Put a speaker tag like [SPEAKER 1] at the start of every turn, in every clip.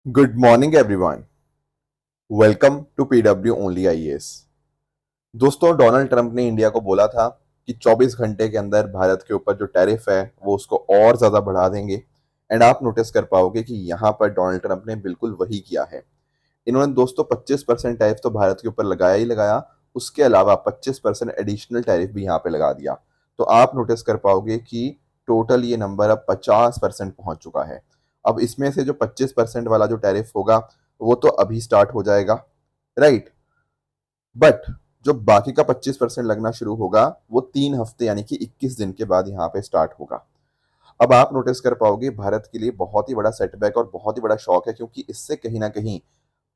[SPEAKER 1] Good morning everyone. Welcome to PW Only IAS. दोस्तों, Donald Trump ने India को बोला था कि 24 घंटे के अंदर भारत के ऊपर जो टैरिफ है वो उसको और ज्यादा बढ़ा देंगे। एंड आप नोटिस कर पाओगे कि यहाँ पर डोनाल्ड ट्रंप ने बिल्कुल वही किया है। इन्होंने दोस्तों 25% टैरिफ तो भारत के ऊपर लगाया ही लगाया, उसके अलावा 25% एडिशनल टैरिफ भी यहाँ पे लगा दिया। तो आप नोटिस कर पाओगे कि टोटल ये नंबर अब 50% पहुंच चुका है। अब इसमें से जो 25% वाला जो टैरिफ होगा वो तो अभी स्टार्ट हो जाएगा, राइट। बट जो बाकी का 25% लगना शुरू होगा वो 3 हफ्ते यानी कि 21 दिन के बाद यहाँ पे स्टार्ट होगा। अब आप नोटिस कर पाओगे भारत के लिए बहुत ही बड़ा सेटबैक और बहुत ही बड़ा शॉक है, क्योंकि इससे कहीं ना कहीं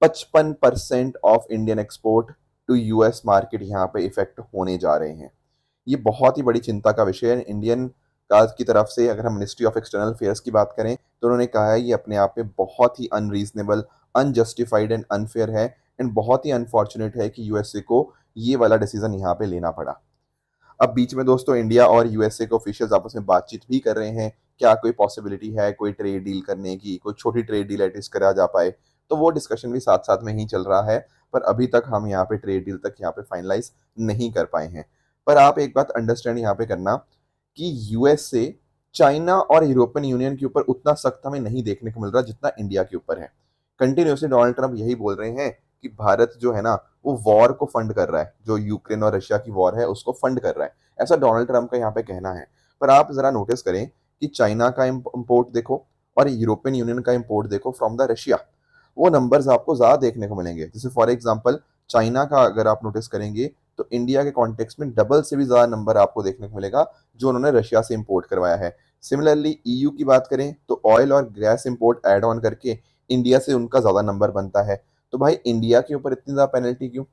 [SPEAKER 1] 55% of Indian export to US market यहाँ पे इफेक्ट होने जा रहे हैं। ये बहुत ही बड़ी चिंता का विषय है इंडियन का की तरफ से। अगर हम मिनिस्ट्री ऑफ एक्सटर्नल अफेयर्स की बात करें तो उन्होंने कहा है ये अपने आप में बहुत ही अनरीजनेबल, अनजस्टिफाइड एंड अनफेयर है। एंड बहुत ही अनफॉर्चुनेट है कि यूएसए को ये वाला डिसीजन यहाँ पे लेना पड़ा। अब बीच में दोस्तों इंडिया और यूएसए के ऑफिशियल्स आपस में बातचीत भी कर रहे हैं, क्या कोई पॉसिबिलिटी है कोई ट्रेड डील करने की, कोई छोटी ट्रेड डील एटलीस्ट करा जा पाए। तो वो डिस्कशन भी साथ साथ में ही चल रहा है, पर अभी तक हम यहाँ पे ट्रेड डील तक यहाँ पे फाइनलाइज नहीं कर पाए हैं। पर आप एक बात अंडरस्टैंड यहाँ पे करना कि यूएसए चाइना और यूरोपियन यूनियन के ऊपर उतना सख्त हमें नहीं देखने को मिल रहा जितना इंडिया के ऊपर है। कंटिन्यूसली डोनाल्ड ट्रंप यही बोल रहे हैं कि भारत जो है ना वो वॉर को फंड कर रहा है, जो यूक्रेन और रशिया की वॉर है उसको फंड कर रहा है। ऐसा डोनाल्ड ट्रंप का यहाँ पे कहना है। पर आप जरा नोटिस करें कि चाइना का इंपोर्ट देखो और यूरोपियन यूनियन का इंपोर्ट देखो फ्रॉम द रशिया, वो नंबर्स आपको ज्यादा देखने को मिलेंगे। जैसे फॉर एग्जांपल चाइना का अगर आप नोटिस करेंगे तो इंडिया के कॉन्टेक्स्ट में डबल से भी ज्यादा नंबर आपको देखने को मिलेगा जो उन्होंने रशिया से इंपोर्ट करवाया है। सिमिलरली ईयू की बात करें तो ऑयल और गैस इंपोर्ट ऐड ऑन करके इंडिया से उनका ज्यादा नंबर बनता है। तो भाई इंडिया के ऊपर इतनी ज्यादा पेनल्टी क्यों,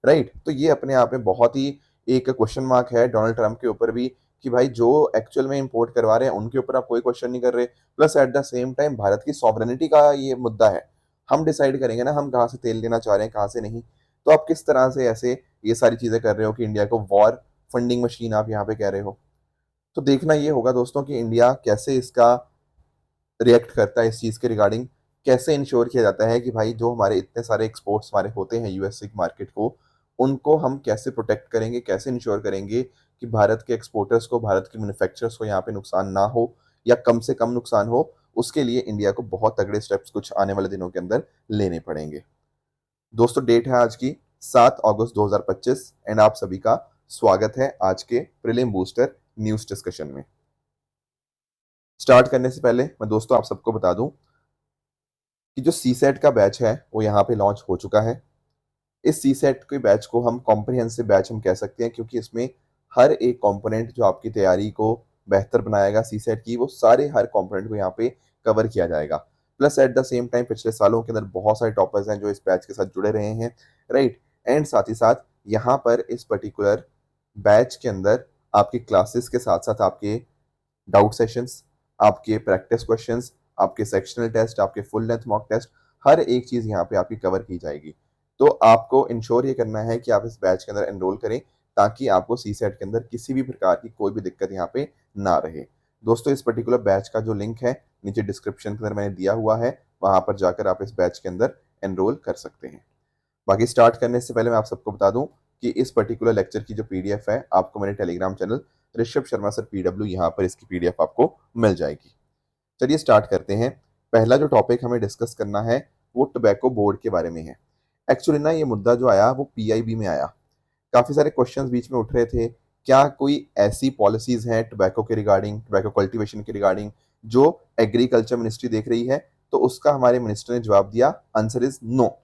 [SPEAKER 1] राइट। तो ये अपने आप में बहुत ही एक क्वेश्चन मार्क है डोनाल्ड ट्रंप के ऊपर भी कि भाई जो एक्चुअल में इंपोर्ट करवा रहे हैं उनके ऊपर आप कोई क्वेश्चन नहीं कर रहे। Plus at the same time Bharat की सॉवरेनिटी का ये मुद्दा है। हम डिसाइड करेंगे ना हम कहाँ से तेल लेना चाह रहे हैं कहाँ से नहीं। तो आप किस तरह से ऐसे ये सारी चीजें कर रहे हो कि इंडिया को वॉर फंडिंग मशीन आप यहाँ पे कह रहे हो। तो देखना ये होगा दोस्तों कि इंडिया कैसे इसका रिएक्ट करता है इस चीज़ के रिगार्डिंग। कैसे इंश्योर किया जाता है कि भाई जो हमारे इतने सारे एक्सपोर्ट्स हमारे होते हैं यूएसए की मार्केट को, उनको हम कैसे प्रोटेक्ट करेंगे, कैसे इंश्योर करेंगे कि भारत के एक्सपोर्टर्स को, भारत के मैन्युफैक्चरर्स को यहाँ पे नुकसान ना हो या कम से कम नुकसान हो। उसके लिए इंडिया को बहुत तगड़े स्टेप्स कुछ आने वाले दिनों के अंदर लेने पड़ेंगे। दोस्तों, डेट है आज की 7 अगस्त 2025 एंड आप सभी का स्वागत है आज के प्रीलिम बूस्टर न्यूज डिस्कशन में। स्टार्ट करने से पहले मैं दोस्तों आप सबको बता दूं कि जो सी सेट का बैच है वो यहाँ पे लॉन्च हो चुका है। इस सी सेट के बैच को हम कॉम्प्रिहेंसिव बैच हम कह सकते हैं, क्योंकि इसमें हर एक कंपोनेंट जो आपकी तैयारी को बेहतर बनाएगा सी सेट की, वो सारे हर कंपोनेंट को यहाँ पे कवर किया जाएगा। Plus at the same time पिछले सालों के अंदर बहुत सारे टॉपर्स हैं जो इस बैच के साथ जुड़े रहे हैं, राइट। एंड साथ ही साथ यहाँ पर इस पर्टिकुलर बैच के अंदर आपकी क्लासेस के साथ साथ आपके डाउट सेशंस, आपके प्रैक्टिस क्वेश्चंस, आपके सेक्शनल टेस्ट, आपके फुल लेंथ मॉक टेस्ट, हर एक चीज़ यहाँ पे आपकी कवर की जाएगी। तो आपको इंश्योर ये करना है कि आप इस बैच के अंदर एनरोल करें ताकि आपको सी सेट के अंदर किसी भी प्रकार की कोई भी दिक्कत यहाँ पे ना रहे। दोस्तों, इस पर्टिकुलर बैच का जो लिंक है नीचे डिस्क्रिप्शन के अंदर मैंने दिया हुआ है, वहां पर जाकर आप इस बैच के अंदर एनरोल कर सकते हैं। बाकी स्टार्ट करने से पहले मैं आप सबको बता दूं कि इस पर्टिकुलर लेक्चर की जो पीडीएफ है आपको मेरे Telegram channel Rishabh Sharma sir PW यहाँ पर इसकी पीडीएफ आपको मिल जाएगी। चलिए स्टार्ट करते हैं। पहला जो टॉपिक हमें डिस्कस करना है वो टोबैको बोर्ड के बारे में है। एक्चुअली ना ये मुद्दा जो आया वो पीआईबी में आया। काफी सारे क्वेश्चंस बीच में उठ रहे थे, क्या कोई ऐसी पॉलिसीज हैं टोबैको के रिगार्डिंग, टोबैको कल्टीवेशन के रिगार्डिंग जो एग्रीकल्चर मिनिस्ट्री देख रही है। तो उसका हमारे मिनिस्टर ने जवाब दिया, आंसर इज नो।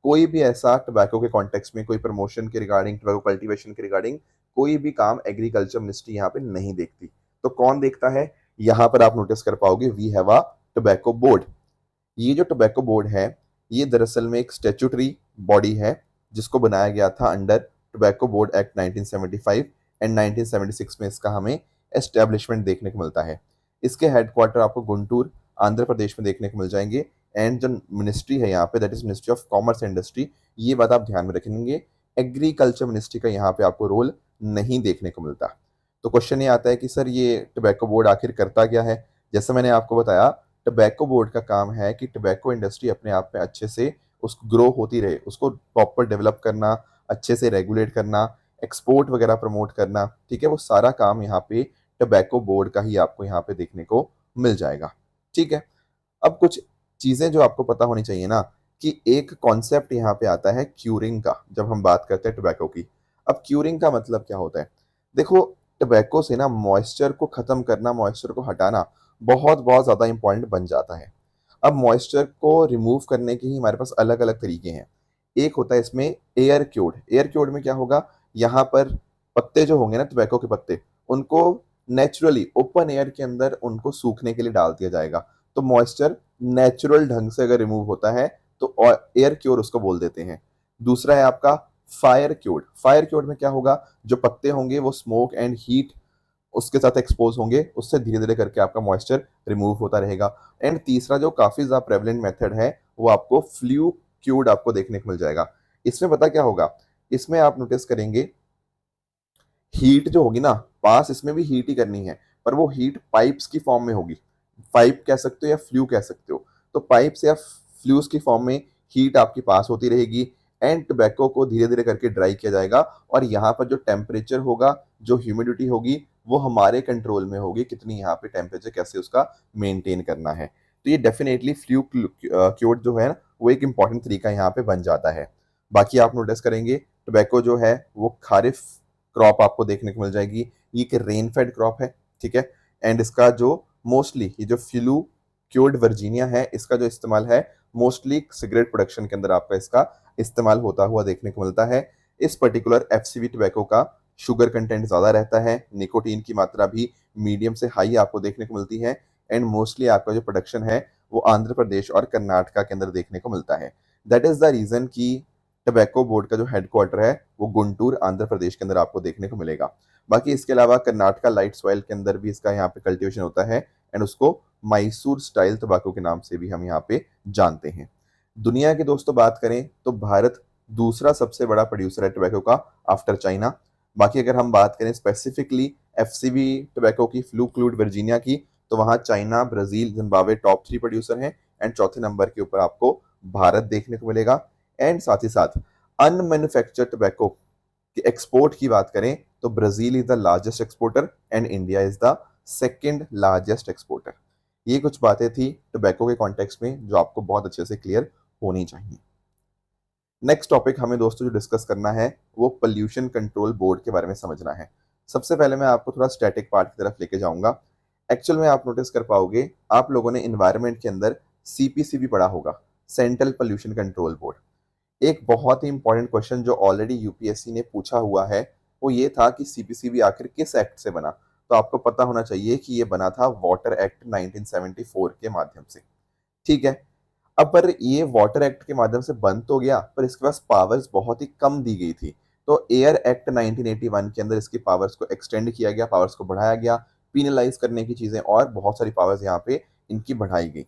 [SPEAKER 1] कोई भी ऐसा टोबैको के कॉन्टेक्स्ट में कोई प्रमोशन के रिगार्डिंग, टोबैको कल्टीवेशन के रिगार्डिंग कोई भी काम एग्रीकल्चर मिनिस्ट्री यहाँ पे नहीं देखती। तो कौन देखता है, यहाँ पर आप नोटिस कर पाओगे we have a tobacco board. ये जो टोबैको बोर्ड है ये दरअसल में एक स्टेचुटरी बॉडी है जिसको बनाया गया था under tobacco board act 1975 and 1976 में इसका हमें एस्टेब्लिशमेंट देखने को मिलता है। इसके हेडक्वार्टर आपको गुंटूर आंध्र प्रदेश में देखने को मिल जाएंगे। एंड जो मिनिस्ट्री है यहाँ पे that is ministry of commerce and industry, ये बात आप ध्यान में रखेंगे। एग्रीकल्चर मिनिस्ट्री का यहाँ पे आपको रोल नहीं देखने को मिलता। तो क्वेश्चन ये आता है कि सर ये टोबैको बोर्ड आखिर करता क्या है। जैसे मैंने आपको बताया, टबैको बोर्ड का काम है कि टबैको इंडस्ट्री अपने आप में अच्छे से उसको ग्रो होती रहे, उसको प्रॉपर डेवलप करना, अच्छे से रेगुलेट करना, एक्सपोर्ट वगैरह प्रमोट करना, ठीक है, वो सारा काम यहाँ पे टबैको बोर्ड का ही आपको यहाँ पे देखने को मिल जाएगा। ठीक है, अब कुछ चीजें जो आपको पता होनी चाहिए ना, कि एक कॉन्सेप्ट यहाँ पे आता है क्यूरिंग का, जब हम बात करते हैं टबैको की। अब क्यूरिंग का मतलब क्या होता है? देखो, टबैको से ना मॉइस्चर को खत्म करना, मॉइस्चर को हटाना बहुत बहुत ज्यादा इंपॉर्टेंट बन जाता है। अब मॉइस्चर को रिमूव करने के ही हमारे पास अलग अलग तरीके हैं। एक होता है इसमें एयर क्योर्ड। एयर क्योर्ड में क्या होगा, यहाँ पर पत्ते जो होंगे ना, टबैको के पत्ते, उनको नेचुरली ओपन एयर के अंदर उनको सूखने के लिए डाल दिया जाएगा। तो मॉइस्चर नेचुरल ढंग से अगर रिमूव होता है तो एयर क्योर उसको बोल देते हैं। दूसरा है आपका फायर क्योर्ड। फायर क्योर्ड में क्या होगा, जो पत्ते होंगे वो स्मोक एंड हीट उसके साथ एक्सपोज होंगे, उससे धीरे धीरे करके आपका मॉइस्चर रिमूव होता रहेगा। एंड तीसरा जो काफी ज्यादा प्रेवलेंट मेथड है, वो आपको फ्लू क्यूर्ड आपको देखने को मिल जाएगा। इसमें पता क्या होगा, इसमें आप नोटिस करेंगे हीट जो होगी ना, पास इसमें भी हीट ही करनी है, पर वो हीट पाइप्स की फॉर्म में होगी। पाइप कह सकते हो या फ्लू कह सकते हो। तो पाइप्स या फ्लूस की फॉर्म में हीट आपकी पास होती रहेगी, एंड टबैको को धीरे धीरे करके ड्राई किया जाएगा। और यहाँ पर जो टेम्परेचर होगा, जो ह्यूमिडिटी होगी, वो हमारे कंट्रोल में होगी, कितनी यहाँ पे टेम्परेचर कैसे उसका मेंटेन करना है। तो ये डेफिनेटली फ्लू क्योर्ड जो है ना, वो एक इंपॉर्टेंट तरीका यहाँ पे बन जाता है। बाकी आप नोटिस करेंगे टबैको जो है वो खारिफ क्रॉप आपको देखने को मिल जाएगी। ये एक रेन फेड क्रॉप है, ठीक है। एंड इसका जो मोस्टली ये जो फ्लू क्योर्ड वर्जीनिया है, इसका जो इस्तेमाल है मोस्टली सिगरेट प्रोडक्शन के अंदर आपका इसका इस्तेमाल होता हुआ देखने को मिलता है। इस पर्टिकुलर एफसीवी टबैको का शुगर कंटेंट ज़्यादा रहता है, निकोटीन की मात्रा भी मीडियम से हाई आपको देखने को मिलती है। एंड मोस्टली आपका जो प्रोडक्शन है वो आंध्र प्रदेश और कर्नाटका के अंदर देखने को मिलता है। दैट इज़ द रीज़न कि टबैको बोर्ड का जो हेडक्वार्टर है वो गुंटूर आंध्र प्रदेश के अंदर आपको देखने को मिलेगा। बाकी इसके अलावा कर्नाटका लाइट सॉइल के अंदर भी इसका यहाँ पे कल्टीवेशन होता है, एंड उसको मैसूर स्टाइल टबैको के नाम से भी हम यहाँ पे जानते हैं। दुनिया की दोस्तों बात करें तो भारत दूसरा सबसे बड़ा प्रोड्यूसर है टबैको का, आफ्टर चाइना। बाकी अगर हम बात करें स्पेसिफिकली एफसीवी टबैको की, फ्लू क्लूड वर्जीनिया की, तो वहाँ China, Brazil, Zimbabwe top 3 producer हैं, एंड चौथे नंबर के ऊपर आपको भारत देखने को मिलेगा। एंड साथ ही साथ अनमैन्युफैक्चर्ड टबैको की एक्सपोर्ट की बात करें तो Brazil is the largest exporter and India is the second largest exporter. ये कुछ बातें थी टबैको के कॉन्टेक्स्ट में जो आपको बहुत अच्छे से क्लियर होनी चाहिए। नेक्स्ट टॉपिक हमें दोस्तों जो डिस्कस करना है वो पोल्यूशन कंट्रोल बोर्ड के बारे में समझना है। सबसे पहले मैं आपको थोड़ा स्टैटिक पार्ट की तरफ लेके जाऊंगा। एक्चुअल में आप नोटिस कर पाओगे, आप लोगों ने इन्वायरमेंट के अंदर सीपीसी भी पढ़ा होगा, सेंट्रल पोल्यूशन कंट्रोल बोर्ड। एक बहुत ही इंपॉर्टेंट क्वेश्चन जो ऑलरेडी यूपीएससी ने पूछा हुआ है वो ये था कि सीपीसीबी आखिर किस एक्ट से बना। तो आपको पता होना चाहिए कि ये बना था वाटर एक्ट 1974 के माध्यम से, ठीक है। अब पर ये वाटर एक्ट के माध्यम से बन तो गया, पर इसके पास पावर्स बहुत ही कम दी गई थी। तो एयर एक्ट 1981 के अंदर इसकी पावर्स को एक्सटेंड किया गया, पावर्स को बढ़ाया गया, पीनलाइज करने की चीजें और बहुत सारी पावर्स यहाँ पे इनकी बढ़ाई गई।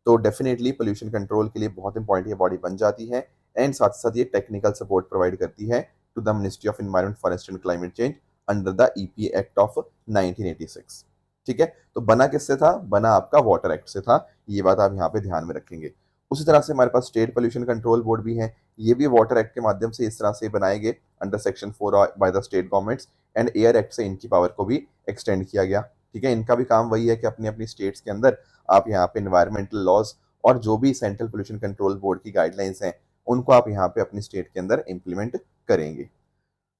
[SPEAKER 1] तो डेफिनेटली पोल्यूशन कंट्रोल के लिए बहुत इंपॉर्टेंट ये बॉडी बन जाती है। एंड साथ ही साथ ये टेक्निकल सपोर्ट प्रोवाइड करती है to the Ministry of Environment, Forest and Climate Change under the EPA Act of 1986। ठीक है, तो बना किससे था? बना आपका वाटर एक्ट से था। ये बात आप यहाँ पे ध्यान में रखेंगे। उसी तरह से हमारे पास स्टेट पोल्यूशन कंट्रोल बोर्ड भी है। ये भी वाटर एक्ट के माध्यम से इस तरह से बनाए गए under section 4 by the state governments. And air act से इनकी पावर को भी एक्सटेंड किया गया। ठीक है, इनका भी काम वही है कि अपनी अपनी स्टेट्स के अंदर आप यहाँ पे इन्वायरमेंटल लॉज और जो भी सेंट्रल पोल्यूशन कंट्रोल बोर्ड की गाइडलाइंस हैं उनको आप यहाँ पे अपनी स्टेट के अंदर इंप्लीमेंट करेंगे।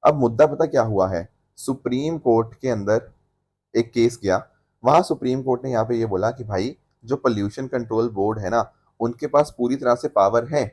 [SPEAKER 1] अब मुद्दा पता क्या हुआ है, सुप्रीम कोर्ट के अंदर एक केस गया। वहां सुप्रीम कोर्ट ने यहाँ पे ये बोला कि भाई जो पोल्यूशन कंट्रोल बोर्ड है ना, उनके पास पूरी तरह से पावर है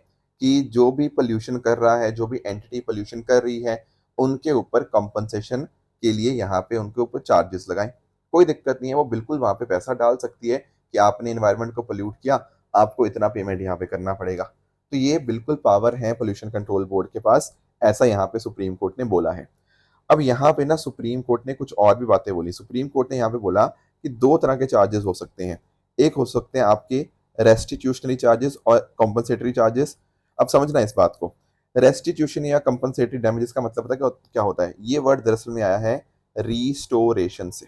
[SPEAKER 1] कि जो भी पोल्यूशन कर रहा है, जो भी एंटिटी पोल्यूशन कर रही है, उनके ऊपर कंपनसेशन के लिए यहाँ पे उनके ऊपर चार्जेस लगाएं। कोई दिक्कत नहीं है, वो बिल्कुल वहां पे पैसा डाल सकती है कि आपने इन्वायरमेंट को पोल्यूट किया, आपको इतना पेमेंट यहाँ पे करना पड़ेगा। तो ये बिल्कुल पावर है पोल्यूशन कंट्रोल बोर्ड के पास, ऐसा यहाँ पे सुप्रीम कोर्ट ने बोला है। अब यहाँ पे ना सुप्रीम कोर्ट ने कुछ और भी बातें बोली। सुप्रीम कोर्ट ने यहाँ पे बोला कि दो तरह के चार्जेस हो सकते हैं। एक हो सकते हैं आपके रेस्टिट्यूशनरी चार्जेस और कॉम्पनसेटरी चार्जेस। अब समझना इस बात को, रेस्टिट्यूशन या कंपनसेटरी डैमेजेस का मतलब पता है क्या होता है? ये वर्ड दरअसल में आया है रीस्टोरेशन से।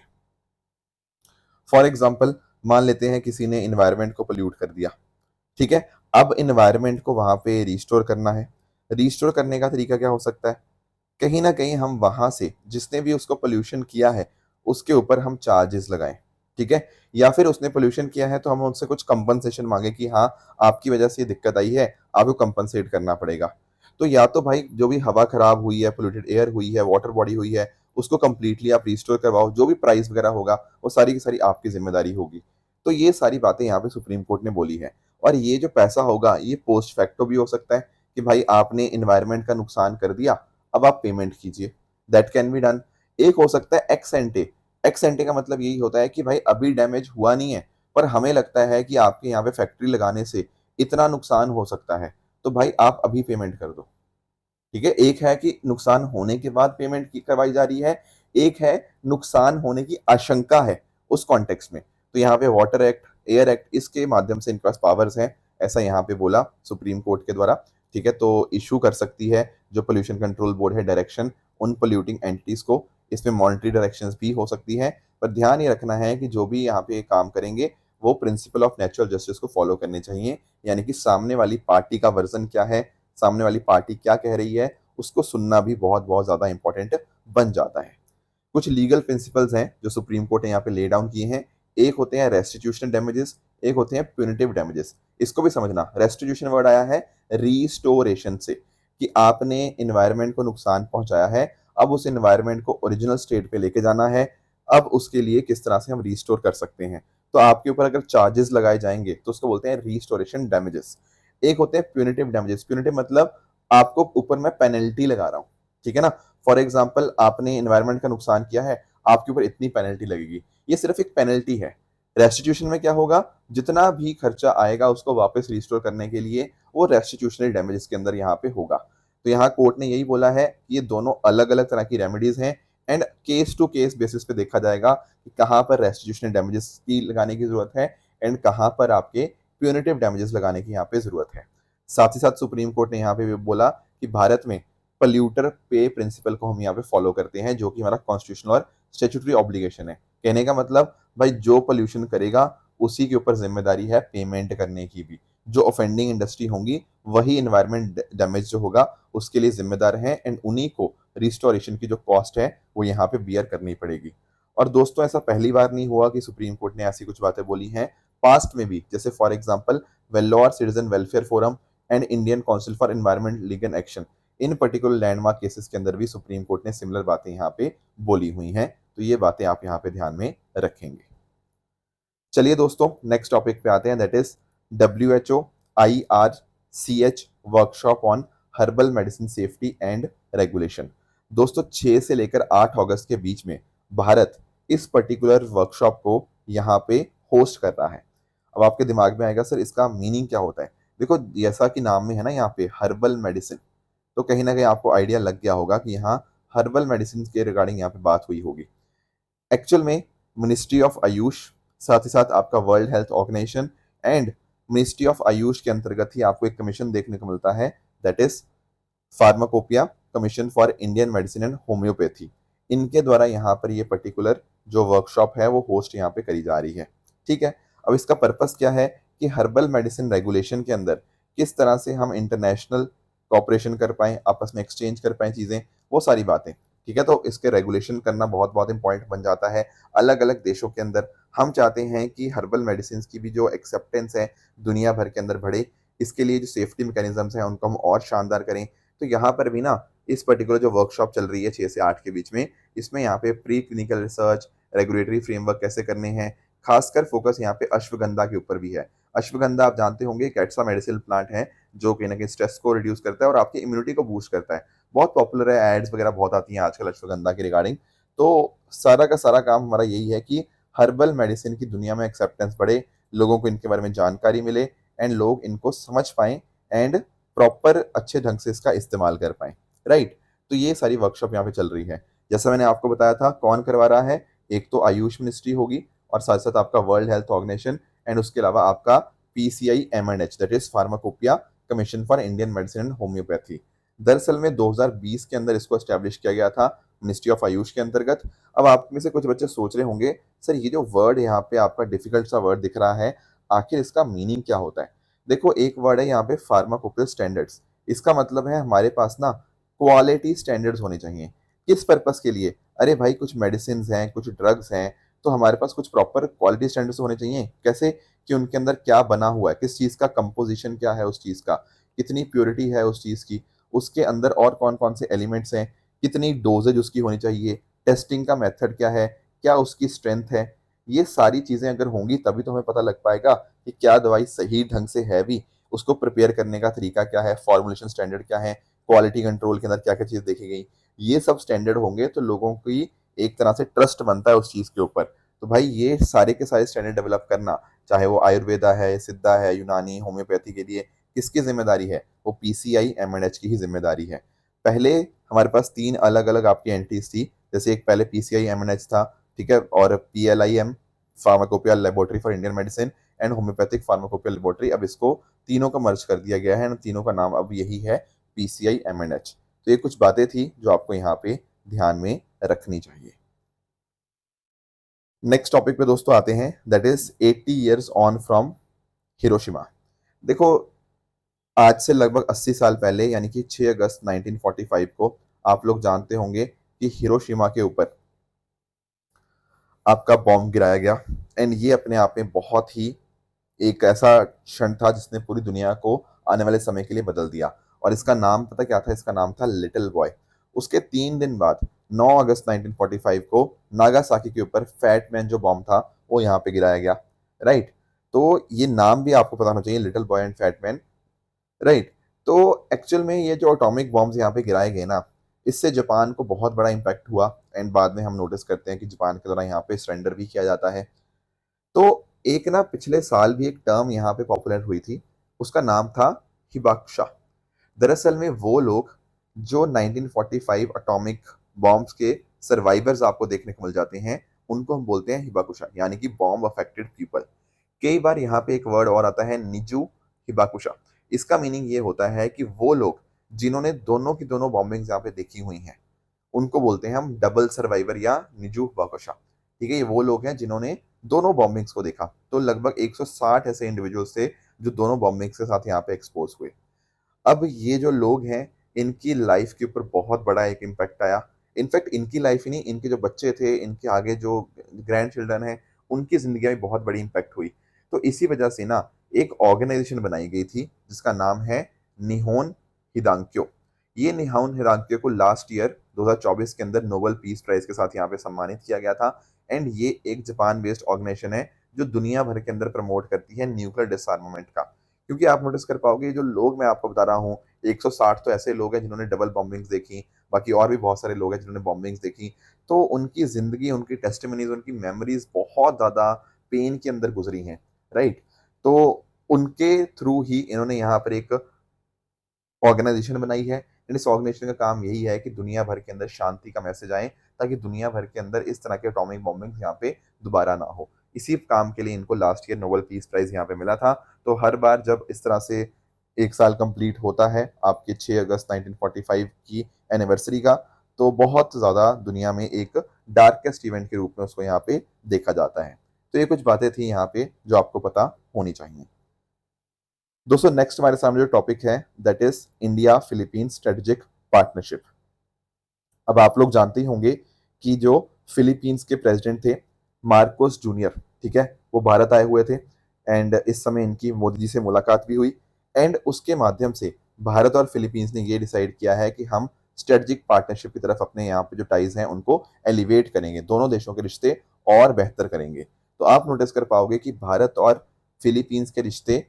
[SPEAKER 1] फॉर एग्जाम्पल, मान लेते हैं किसी ने इन्वायरमेंट को पोल्यूट कर दिया, ठीक है। अब इन्वायरमेंट को वहां पे रिस्टोर करना है। रिस्टोर करने का तरीका क्या हो सकता है? कहीं ना कहीं हम वहां से जिसने भी उसको पोल्यूशन किया है उसके ऊपर हम चार्जेस लगाएं, ठीक है। या फिर उसने पोल्यूशन किया है तो हम उनसे कुछ कंपनसेशन मांगे कि हाँ, आपकी वजह से ये दिक्कत आई है, आपको कंपनसेट करना पड़ेगा। तो या तो भाई जो भी हवा खराब हुई है, पोल्यूटेड एयर हुई है, वाटर बॉडी हुई है, उसको कंप्लीटली आप रिस्टोर करवाओ, जो भी प्राइस वगैरह होगा वो सारी की सारी आपकी जिम्मेदारी होगी। तो ये सारी बातें यहाँ पे सुप्रीम कोर्ट ने बोली है। और ये जो पैसा होगा ये पोस्ट फैक्टो भी हो सकता है कि भाई आपने इन्वायरमेंट का नुकसान कर दिया, अब आप पेमेंट कीजिए, दैट कैन बी डन। एक हो सकता है एक्स एंटे। एक्स एंटे का मतलब यही होता है कि भाई अभी डैमेज हुआ नहीं है, पर हमें लगता है कि आपके यहाँ पे फैक्ट्री लगाने से इतना नुकसान हो सकता है, तो भाई आप अभी पेमेंट कर दो, ठीक है। एक है कि नुकसान होने के बाद पेमेंट की करवाई जा रही है, एक है नुकसान होने की आशंका है उस कॉन्टेक्स्ट में। तो यहाँ पे वाटर एक्ट, एयर एक्ट, इसके माध्यम से इनके पास पावर्स हैं, ऐसा यहाँ पे बोला सुप्रीम कोर्ट के द्वारा, ठीक है। तो इशू कर सकती है जो पोल्यूशन कंट्रोल बोर्ड है डायरेक्शन उन पोल्यूटिंग एंटिटीज को। इसमें मॉनिटरी डायरेक्शंस भी हो सकती है, पर ध्यान ये रखना है कि जो भी यहाँ पे काम करेंगे वो प्रिंसिपल ऑफ नेचुरल जस्टिस को फॉलो करने चाहिए। यानी कि सामने वाली पार्टी का वर्जन क्या है, सामने वाली पार्टी क्या कह रही है, उसको सुनना भी बहुत बहुत ज्यादा इंपॉर्टेंट बन जाता है। कुछ लीगल प्रिंसिपल्स हैं जो सुप्रीम कोर्ट ने यहाँ पे ले डाउन किए हैं। एक होते हैं रेस्टिट्यूशन डैमेजेस, एक होते हैं प्यूनिटिव डैमेजेस। इसको भी समझना, रेस्टिट्यूशन वर्ड आया है रिस्टोरेशन से, कि आपने इन्वायरमेंट को नुकसान पहुंचाया है, अब उस इन्वायरमेंट को ओरिजिनल स्टेट पे लेके जाना है, अब उसके लिए किस तरह से हम रिस्टोर कर सकते हैं। तो आपके ऊपर अगर चार्जेस लगाए जाएंगे तो उसको बोलते हैं रिस्टोरेशन डैमेजेस। एक होते हैं प्यूनिटिव डैमेजेस। प्यूनिटिव मतलब आपको ऊपर मैं पेनल्टी लगा रहा हूँ, ठीक है ना। फॉर एग्जाम्पल आपने इन्वायरमेंट का नुकसान किया है, आपके ऊपर इतनी पेनल्टी लगेगी, ये सिर्फ एक पेनल्टी है। रेस्टिट्यूशन में क्या होगा, जितना भी खर्चा आएगा उसको वापस रिस्टोर करने के लिए वो रेस्टिट्यूशनरी डैमेजेस के अंदर यहाँ पे होगा। तो यहाँ कोर्ट ने यही बोला है कि ये दोनों अलग अलग तरह की रेमेडीज हैं, and case to case basis पे देखा जाएगा कि कहाँ पर रेस्टिट्यूशनरी डैमेजेस की लगाने की जरूरत है एंड कहाँ पर आपके प्यूनिटिव डैमेजेस लगाने की यहाँ पे जरूरत है। साथ ही साथ सुप्रीम कोर्ट ने यहाँ पे भी बोला कि भारत में पल्यूटर पे प्रिंसिपल को हम यहाँ पे फॉलो करते हैं, जो कि हमारा कॉन्स्टिट्यूशनल और स्टेचुटरी ऑब्लिगेशन है। कहने का मतलब भाई जो पोल्यूशन करेगा उसी के ऊपर जिम्मेदारी है पेमेंट करने की भी। जो ऑफेंडिंग इंडस्ट्री होंगी वही इन्वायरमेंट डैमेज जो होगा उसके लिए जिम्मेदार है, एंड उन्हीं को रिस्टोरेशन की जो कॉस्ट है वो यहाँ पे बियर करनी पड़ेगी। और दोस्तों ऐसा पहली बार नहीं हुआ कि सुप्रीम कोर्ट ने ऐसी कुछ बातें बोली हैं, पास्ट में भी, जैसे for example Vellore citizen welfare forum and Indian council for environment legal action, in particular landmark cases के अंदर भी सुप्रीम कोर्ट ने सिमिलर बातें यहाँ पे बोली हुई हैं। तो ये बातें आप यहाँ पे ध्यान में रखेंगे। चलिए दोस्तों नेक्स्ट टॉपिक पे आते हैं, that is WHO IRCH workshop on herbal medicine safety and regulation. दोस्तों 6 से लेकर 8 अगस्त के बीच में भारत इस पर्टिकुलर वर्कशॉप को यहाँ पे होस्ट कर रहा है। अब आपके दिमाग में आएगा सर इसका मीनिंग क्या होता है। देखो जैसा कि नाम में है ना यहाँ पे हर्बल मेडिसिन, तो कहीं ना कहीं आपको आइडिया लग गया होगा कि यहाँ हर्बल मेडिसिन के रिगार्डिंग यहाँ पे बात हुई होगी। एक्चुअल में मिनिस्ट्री ऑफ आयुष, साथ ही साथ आपका World Health Organization and Ministry of Ayush के अंतर्गत ही आपको एक कमीशन देखने को मिलता है, that is pharmacopoeia commission for Indian medicine and homeopathy. इनके द्वारा यहाँ पर ये पर्टिकुलर जो वर्कशॉप है वो होस्ट यहाँ पे करी जा रही है, ठीक है। अब इसका पर्पस क्या है कि हर्बल मेडिसिन रेगुलेशन के अंदर किस तरह से हम इंटरनेशनल कॉपरेशन कर पाए, आपस में एक्सचेंज कर पाए चीजें, वो सारी बातें, ठीक है। तो इसके रेगुलेशन करना बहुत बहुत इंपॉर्टेंट बन जाता है अलग अलग देशों के अंदर। हम चाहते हैं कि हर्बल मेडिसिन की भी जो एक्सेप्टेंस है दुनिया भर के अंदर बढ़े, इसके लिए जो सेफ्टी मैकेनिज्म्स हैं उनको हम और शानदार करें। तो यहाँ पर भी ना इस पर्टिकुलर जो वर्कशॉप चल रही है 6 से 8 के बीच में, इसमें यहाँ पे pre clinical research, regulatory framework कैसे करने हैं, खासकर फोकस यहाँ पे अश्वगंधा के ऊपर भी है। अश्वगंधा आप जानते होंगे एक ऐसा मेडिसिनल प्लांट है जो कहीं ना कहीं स्ट्रेस को रिड्यूस करता है और आपकी इम्यूनिटी को बूस्ट करता है। बहुत पॉपुलर है, एड्स वगैरह बहुत आती हैं आजकल अश्वगंधा के रिगार्डिंग। तो सारा का सारा काम हमारा यही है कि हर्बल मेडिसिन की दुनिया में एक्सेप्टेंस बढ़े, लोगों को इनके बारे में जानकारी मिले एंड लोग इनको समझ पाएं एंड प्रॉपर अच्छे ढंग से इसका इस्तेमाल कर पाएं, राइट। तो ये सारी वर्कशॉप यहाँ पे चल रही है। जैसा मैंने आपको बताया था कौन करवा रहा है, एक तो आयुष मिनिस्ट्री होगी और साथ साथ आपका वर्ल्ड हेल्थ ऑर्गेनाइजेशन एंड उसके अलावा आपका PCI-M&H that is pharmacopoeia commission for Indian medicine and homeopathy. दरअसल में 2020 के अंदर इसको एस्टेब्लिश किया गया था मिनिस्ट्री ऑफ आयुष के अंतर्गत। अब आप में से कुछ बच्चे सोच रहे होंगे, सर ये जो वर्ड यहाँ पे आपका डिफिकल्ट सा वर्ड दिख रहा है, आखिर इसका मीनिंग क्या होता है? देखो, एक वर्ड है यहाँ पे फार्माकोपियल स्टैंडर्ड्स। इसका मतलब है हमारे पास ना क्वालिटी स्टैंडर्ड्स होने चाहिए। किस पर्पस के लिए? अरे भाई, कुछ मेडिसिन हैं, कुछ ड्रग्स हैं, तो हमारे पास कुछ प्रॉपर क्वालिटी स्टैंडर्ड्स होने चाहिए। कैसे? कि उनके अंदर क्या बना हुआ है, किस चीज़ का कंपोजिशन क्या है उस चीज़ का, कितनी प्योरिटी है उस चीज़ की, उसके अंदर और कौन-कौन से एलिमेंट्स हैं, कितनी डोज़ेज उसकी होनी चाहिए, टेस्टिंग का मेथड क्या है, क्या उसकी स्ट्रेंथ है। ये सारी चीज़ें अगर होंगी तभी तो हमें पता लग पाएगा कि क्या दवाई सही ढंग से है भी, उसको प्रिपेयर करने का तरीका क्या है, फॉर्मुलेशन स्टैंडर्ड क्या है, क्वालिटी कंट्रोल के अंदर क्या-क्या चीज़ देखी गई। ये सब स्टैंडर्ड होंगे तो लोगों की एक तरह से ट्रस्ट बनता है उस चीज़ के ऊपर। तो भाई ये सारे के सारे स्टैंडर्ड डेवलप करना, चाहे वो आयुर्वेदा है, सिद्धा है, यूनानी, होम्योपैथी के लिए किसकी ज़िम्मेदारी है? वो पीसीआई एम&एच की ही ज़िम्मेदारी है। पहले हमारे पास 3 अलग-अलग आपकी एंटिटीज़ थी, जैसे एक पहले पीसीआई एम&एच था, ठीक है? और PLIM, pharmacopoeia laboratory for Indian medicine and homoeopathic pharmacopoeia laboratory. अब इसको तीनों को मर्ज कर दिया गया है एंड तीनों का नाम अब यही है, पीसीआई एम&एच। तो ये कुछ बातें थी जो आपको यहाँ पे ध्यान में रखनी चाहिए। नेक्स्ट टॉपिक पे दोस्तों आते हैं, that is 80 years on from Hiroshima. देखो, आज से लगभग 80 साल पहले यानी कि 6 अगस्त 1945 को आप लोग जानते होंगे कि हिरोशिमा के ऊपर आपका बॉम्ब गिराया गया। एंड ये अपने आप में बहुत ही एक ऐसा क्षण था जिसने पूरी दुनिया को आने वाले समय के लिए बदल दिया। और इसका नाम पता क्या था? इसका नाम था लिटिल बॉय। उसके 3 दिन बाद 9 अगस्त 1945 को नागासाकी के ऊपर फैट मैन जो बॉम्ब था वो यहाँ पे गिराया गया। राइट? तो ये नाम भी आपको पता होना चाहिए, little boy and fat man. Right? तो एक्चुअल में ये जो एटॉमिक बॉम्ब्स यहाँ पे गिराए गए ना, इससे जापान को बहुत बड़ा इम्पैक्ट हुआ। एंड बाद में हम नोटिस करते हैं कि जापान के द्वारा यहाँ पे सरेंडर भी किया जाता है। तो एक ना पिछले साल भी एक टर्म यहाँ पे पॉपुलर हुई थी, उसका नाम था हिबाकुशा। दरअसल में वो लोग जो 1945 एटॉमिक बॉम्ब्स के सर्वाइवर्स आपको देखने को मिल जाते हैं, उनको हम बोलते हैं हिबाकुशा, यानी कि बॉम्ब अफेक्टेड पीपल। कई बार यहाँ पे एक वर्ड और आता है, निजू हिबाकुशा। इसका मीनिंग ये होता है कि वो लोग जिन्होंने दोनों की दोनों बॉम्बिंग्स यहाँ पे देखी हुई हैं, उनको बोलते हैं हम डबल सर्वाइवर या निजू हिबाकुशा। ठीक है? ये वो लोग हैं जिन्होंने दोनों बॉम्बिंग्स को देखा। तो लगभग 160 ऐसे इंडिविजुअल्स थे जो दोनों बॉम्बिंग्स के साथ यहाँ पे एक्सपोज हुए। अब ये जो लोग हैं, इनकी लाइफ के ऊपर बहुत बड़ा एक इम्पैक्ट आया। इनफैक्ट इनकी लाइफ ही नहीं, इनके जो बच्चे थे, इनके आगे जो ग्रैंड चिल्ड्रन हैं, उनकी ज़िंदगी में बहुत बड़ी इम्पैक्ट हुई। तो इसी वजह से ना एक ऑर्गेनाइजेशन बनाई गई थी जिसका नाम है निहोन हिदांक्यो। ये निहोन हिदांक्यो को लास्ट ईयर 2024 के अंदर नोबेल पीस प्राइज के साथ यहाँ पे सम्मानित किया गया था। एंड ये एक जापान बेस्ड ऑर्गेनाइजेशन है जो दुनिया भर के अंदर प्रमोट करती है न्यूक्लियर डिसआर्मामेंट का। क्योंकि आप नोटिस कर पाओगे, जो लोग मैं आपको बता रहा हूँ, 160 तो ऐसे लोग हैं जिन्होंने डबल बॉम्बिंग्स देखी, बाकी और भी बहुत सारे लोग हैं जिन्होंने बॉम्बिंग्स देखी। तो उनकी ज़िंदगी, उनकी टेस्टिमनीज़, उनकी मेमोरीज़ बहुत ज़्यादा पेन के अंदर गुज़री हैं, राइट? तो उनके थ्रू ही इन्होंने यहाँ पर एक ऑर्गेनाइजेशन बनाई है। एंड इस ऑर्गेनाइजेशन का काम यही है कि दुनिया भर के अंदर शांति का मैसेज आए, ताकि दुनिया भर के अंदर इस तरह के एटॉमिक बॉम्बिंग यहाँ पे दोबारा ना हो। इसी काम के लिए इनको last year Nobel Peace Prize यहाँ पे मिला था। तो हर बार जब इस तरह से एक साल कंप्लीट होता है आपके 6 अगस्त 1945 की एनिवर्सरी का, तो बहुत ज़्यादा दुनिया में एक डार्केस्ट इवेंट के रूप में उसको यहाँ पे देखा जाता है। तो ये कुछ बातें थी यहाँ पे जो आपको पता होनी चाहिए। दोस्तों, नेक्स्ट हमारे सामने जो टॉपिक है, that is India Philippines strategic partnership. अब आप लोग जानते ही होंगे कि जो फिलीपींस के प्रेसिडेंट थे, मार्कोस जूनियर, ठीक है, वो भारत आए हुए थे। एंड इस समय इनकी मोदी जी से मुलाकात भी हुई। एंड उसके माध्यम से भारत और फिलीपींस ने ये डिसाइड किया है कि हम स्ट्रेटेजिक पार्टनरशिप की तरफ अपने यहाँ पे जो टाइज हैं उनको एलिवेट करेंगे, दोनों देशों के रिश्ते और बेहतर करेंगे। तो आप नोटिस कर पाओगे कि भारत और फिलीपींस के रिश्ते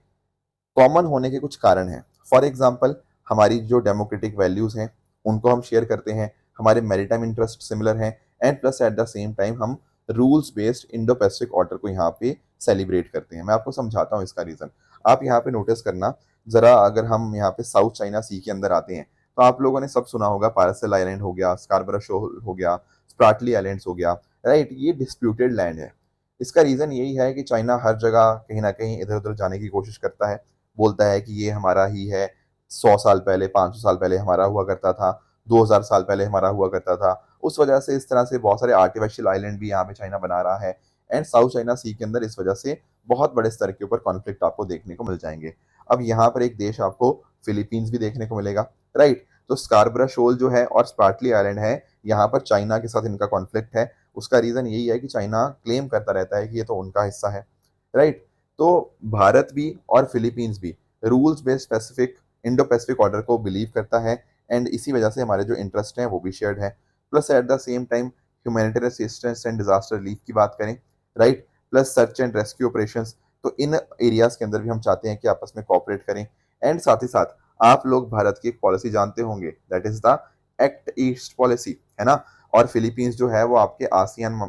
[SPEAKER 1] कॉमन होने के कुछ कारण हैं। फॉर एग्जाम्पल, हमारी जो डेमोक्रेटिक वैल्यूज़ हैं उनको हम शेयर करते हैं, हमारे मैरीटाइम इंटरेस्ट सिमिलर हैं। And plus at the same time हम rules based Indo Pacific order को यहाँ पे सेलिब्रेट करते हैं। मैं आपको समझाता हूँ इसका रीज़न। आप यहाँ पे नोटिस करना ज़रा, अगर हम यहाँ पे साउथ चाइना सी के अंदर आते हैं, तो आप लोगों ने सब सुना होगा, पारसेल आइलैंड हो गया, स्कार्बरा शोल हो गया, स्प्राटली आइलैंड्स हो गया, राइट? ये डिस्प्यूटेड लैंड है। इसका रीज़न यही है कि चाइना हर जगह कहीं ना कहीं इधर उधर जाने की कोशिश करता है, बोलता है कि ये हमारा ही है, 100 साल पहले, 500 साल पहले हमारा हुआ करता था, 2000 साल पहले हमारा हुआ करता था। उस वजह से इस तरह से बहुत सारे आर्टिफिशियल आइलैंड भी यहाँ पे चाइना बना रहा है। एंड साउथ चाइना सी के अंदर इस वजह से बहुत बड़े स्तर के ऊपर कॉन्फ्लिक्ट आपको देखने को मिल जाएंगे। अब यहाँ पर एक देश आपको फिलीपींस भी देखने को मिलेगा, राइट। तो स्कारबरा शोल जो है और स्पार्टली आइलैंड है, यहाँ पर चाइना के साथ इनका कॉन्फ्लिक्ट है। उसका रीजन यही है कि चाइना क्लेम करता रहता है कि ये तो उनका हिस्सा है, राइट। तो भारत भी और फिलीपींस भी rules based Pacific Indo Pacific order को बिलीव करता है। एंड इसी वजह से हमारे जो इंटरेस्ट हैं वो भी शेयर्ड है। Plus at the same time humanitarian assistance and disaster relief की बात करें, right, plus search and rescue operations, तो इन एरियाज के अंदर भी हम चाहते हैं कि आपस में कोऑपरेट करें। एंड साथ ही साथ आप लोग भारत की एक पॉलिसी जानते होंगे, that is the act east policy, है ना। और फिलीपींस जो है वो आपके आसियान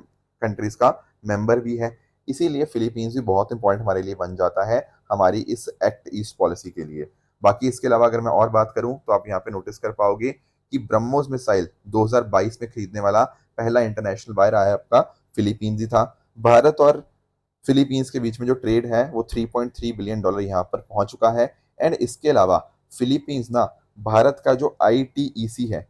[SPEAKER 1] कंट्रीज का मेंबर भी है। इसीलिए फिलीपींस भी बहुत इंपॉर्टेंट हमारे लिए बन जाता है हमारी इस एक्ट ईस्ट पॉलिसी के लिए। बाकी इसके अलावा अगर मैं और बात करूं तो आप यहाँ पे नोटिस कर पाओगे कि ब्रह्मोस मिसाइल 2022 में खरीदने वाला पहला इंटरनेशनल बायर आया आपका फिलीपींस ही था। भारत और फिलीपींस के बीच में जो ट्रेड है वो $3.3 बिलियन यहाँ पर पहुंच चुका है। एंड इसके अलावा फिलीपींस ना भारत का जो ITEC है,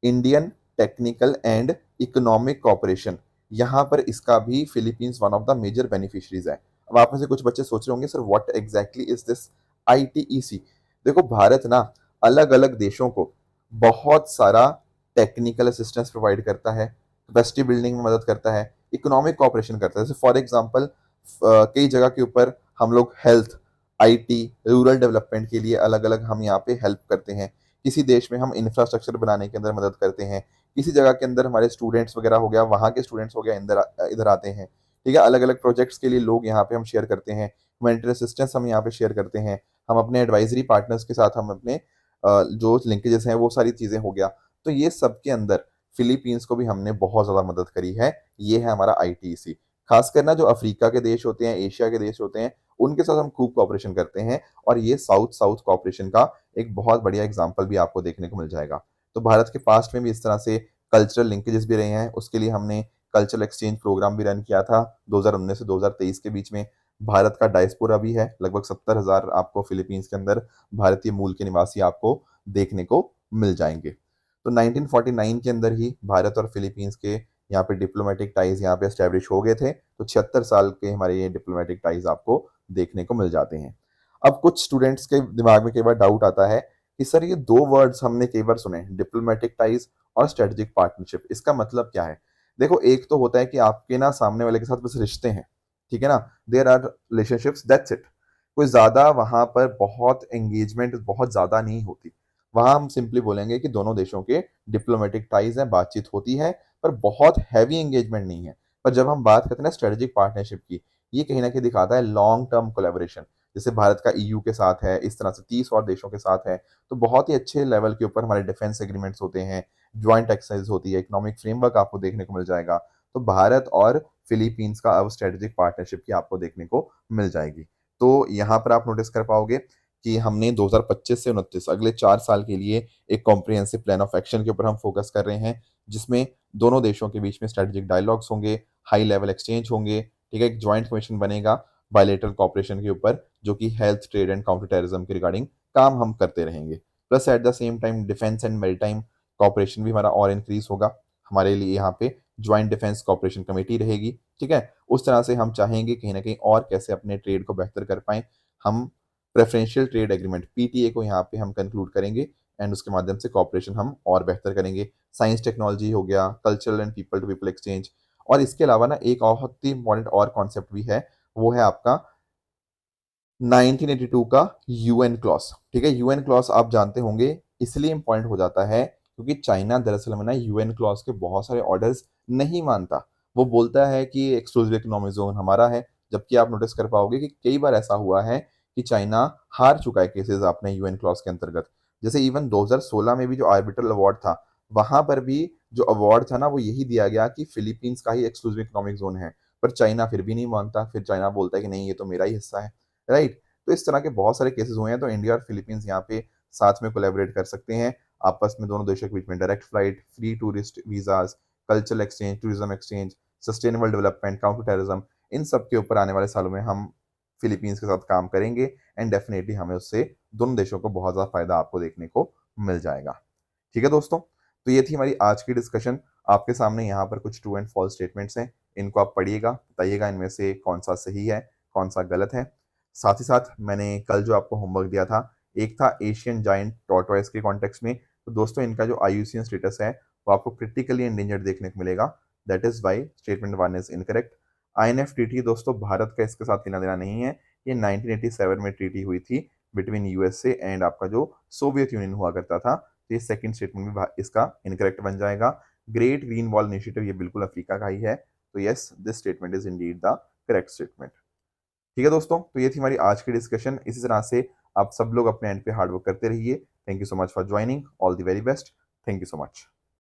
[SPEAKER 1] Indian Technical and Economic Cooperation, यहाँ पर इसका भी Philippines one of the major beneficiaries है। अब आप में से कुछ बच्चे सोच रहे होंगे sir what exactly is this ITEC। देखो भारत ना अलग अलग देशों को बहुत सारा टेक्निकल असिस्टेंस प्रोवाइड करता है, कैपेसिटी बिल्डिंग में मदद करता है, इकोनॉमिक कॉपरेशन करता है। जैसे फॉर एग्जांपल कई जगह के ऊपर हम लोग हेल्थ, IT, रूरल डेवलपमेंट के लिए अलग अलग हम यहाँ पे हेल्प करते हैं। किसी देश में हम इंफ्रास्ट्रक्चर बनाने के अंदर मदद करते हैं। किसी जगह के अंदर हमारे स्टूडेंट्स वगैरह हो गया, वहाँ के स्टूडेंट्स हो गया, इधर आते हैं, ठीक है। अलग अलग प्रोजेक्ट्स के लिए लोग यहाँ पे हम शेयर करते हैं, ह्यूमैनिटेरियन असिस्टेंस हम यहाँ पे शेयर करते हैं। हम अपने एडवाइजरी पार्टनर्स के साथ हम अपने जो लिंकेजेस हैं वो सारी चीज़ें हो गया। तो ये सब के अंदर फिलीपींस को भी हमने बहुत ज़्यादा मदद करी है। ये है हमारा ITEC। खासकर ना जो अफ्रीका के देश होते हैं, एशिया के देश होते हैं, उनके साथ हम खूब कॉपरेशन करते हैं। और ये साउथ साउथ कॉपरेशन का एक बहुत बढ़िया एग्जाम्पल भी आपको देखने को मिल जाएगा। तो भारत के पास्ट में भी इस तरह से कल्चरल लिंकेजेस भी रहे हैं। उसके लिए हमने कल्चरल एक्सचेंज प्रोग्राम भी रन किया था 2019 से 2023 के बीच में। भारत का डायस्पोरा भी है, लगभग 70,000 आपको फिलीपींस के अंदर भारतीय मूल के निवासी आपको देखने को मिल जाएंगे। तो 1949 के अंदर ही भारत और फिलीपींस के यहाँ पे डिप्लोमेटिक टाइज यहाँ पे एस्टेब्लिश हो गए थे। तो 76 साल के हमारे ये डिप्लोमेटिक टाइज आपको देखने को मिल जाते हैं। अब कुछ स्टूडेंट्स के दिमाग में कई बार डाउट आता है कि सर ये दो वर्ड्स हमने कई बार सुने, डिप्लोमेटिक टाइज और स्ट्रेटेजिक पार्टनरशिप, इसका मतलब क्या है। देखो एक तो होता है कि आपके ना सामने वाले के साथ बस रिश्ते हैं, ठीक है ना, there are relationships, that's it. कोई ज्यादा वहां पर बहुत एंगेजमेंट बहुत ज्यादा नहीं होती। वहां हम सिंपली बोलेंगे कि दोनों देशों के डिप्लोमेटिक टाइज हैं, बातचीत होती है, पर बहुत हैवी एंगेजमेंट नहीं है। पर जब हम बात करते हैं ना स्ट्रेटेजिक पार्टनरशिप की, ये कहीं ना कहीं दिखाता है लॉन्ग टर्म कोलेबोरेशन। जैसे भारत का EU के साथ है, इस तरह से 30 और देशों के साथ है। तो बहुत ही अच्छे लेवल के ऊपर हमारे डिफेंस एग्रीमेंट्स होते हैं, ज्वाइंट एक्सरसाइज होती है, इकोनॉमिक फ्रेमवर्क आपको देखने को मिल जाएगा। तो भारत और फिलीपींस का अब स्ट्रेटेजिक पार्टनरशिप की आपको देखने को मिल जाएगी। तो यहाँ पर आप नोटिस कर पाओगे कि हमने 2025 से 29 अगले 4 साल के लिए एक कॉम्प्रिहेंसिव प्लान ऑफ एक्शन के ऊपर हम फोकस कर रहे हैं, जिसमें दोनों देशों के बीच में स्ट्रेटेजिक डायलॉग्स होंगे, हाई लेवल एक्सचेंज होंगे, ठीक है। एक ज्वाइंट कमीशन बनेगा बायलेटरल कॉपरेशन के ऊपर, जो कि health, trade and counter terrorism के रिगार्डिंग काम हम करते रहेंगे। Plus at the same time defence and maritime cooperation भी हमारा और इंक्रीज होगा। हमारे लिए यहाँ पे ज्वाइंट डिफेंस कॉपरेशन कमेटी रहेगी, ठीक है। उस तरह से हम चाहेंगे कहीं ना कहीं और कैसे अपने ट्रेड को बेहतर कर पाएं। हम प्रेफरेंशियल ट्रेड एग्रीमेंट PTA को यहाँ पे हम कंक्लूड करेंगे। एंड उसके माध्यम से कॉपरेशन हम और बेहतर करेंगे। साइंस टेक्नोलॉजी हो गया, cultural and people to people exchange. और इसके अलावा ना एक बहुत ही इंपॉर्टेंट और कॉन्सेप्ट भी है, वो है आपका 1982 का UN क्लॉज, ठीक है। UN क्लॉज आप जानते होंगे इसलिए इंपॉर्टेंट हो जाता है क्योंकि चाइना दरअसल में ना UN क्लॉज के बहुत सारे ऑर्डर्स नहीं मानता। वो बोलता है कि एक्सक्लूसिव इकोनॉमिक जोन हमारा है। जबकि आप नोटिस कर पाओगे कि कई बार ऐसा हुआ है कि चाइना हार चुका है केसेस अपने UN क्लॉज के अंतर्गत। जैसे इवन 2016 में भी जो आर्बिट्रल अवार्ड था, वहां पर भी जो अवार्ड था ना वो यही दिया गया कि फिलीपींस का ही एक्सक्लूसिव इकोनॉमिक जोन है। पर चाइना फिर भी नहीं मानता, फिर चाइना बोलता है कि नहीं ये तो मेरा ही हिस्सा है, राइट। तो इस तरह के बहुत सारे केसेस हुए हैं। तो इंडिया और फिलीपींस यहाँ पे साथ में कोलैबोरेट कर सकते हैं आपस में, दोनों देशों के बीच में direct flight, free tourist visas, cultural exchange, tourism exchange, sustainable development, counter terrorism, इन सब के ऊपर आने वाले सालों में हम फिलीपींस के साथ काम करेंगे। एंड डेफिनेटली हमें उससे दोनों देशों को बहुत ज़्यादा फायदा आपको देखने को मिल जाएगा। ठीक है दोस्तों, तो ये थी हमारी आज की डिस्कशन। आपके सामने यहाँ पर कुछ ट्रू एंड फॉल्स स्टेटमेंट्स हैं, इनको आप पढ़िएगा, बताइएगा इनमें से कौन सा सही है, कौन सा गलत है। साथ ही साथ मैंने कल जो आपको होमवर्क दिया था, एक था एशियन जायंट टॉर्टोइस के कॉन्टेक्स्ट में। तो दोस्तों इनका जो IUCN स्टेटस है वो आपको क्रिटिकली एंडेंजर्ड देखने को मिलेगा। That is why statement 1 is incorrect. INFTT दोस्तों भारत का इसके साथ लेना देना नहीं है। ये 1987 में ट्रीटी हुई थी बिटवीन USA एंड आपका जो सोवियत यूनियन हुआ करता था। तो ये सेकंड स्टेटमेंट भी इसका इनकरेक्ट बन जाएगा। ग्रेट ग्रीन वॉल इनिशिएटिव ये बिल्कुल अफ्रीका का ही है। तो yes, this statement is Indeed the correct statement. ठीक है दोस्तों, तो ये थी हमारी आज की डिस्कशन। इसी तरह से आप सब लोग अपने एंड पे हार्डवर्क करते रहिए। Thank you so much for joining. All the very best. Thank you so much.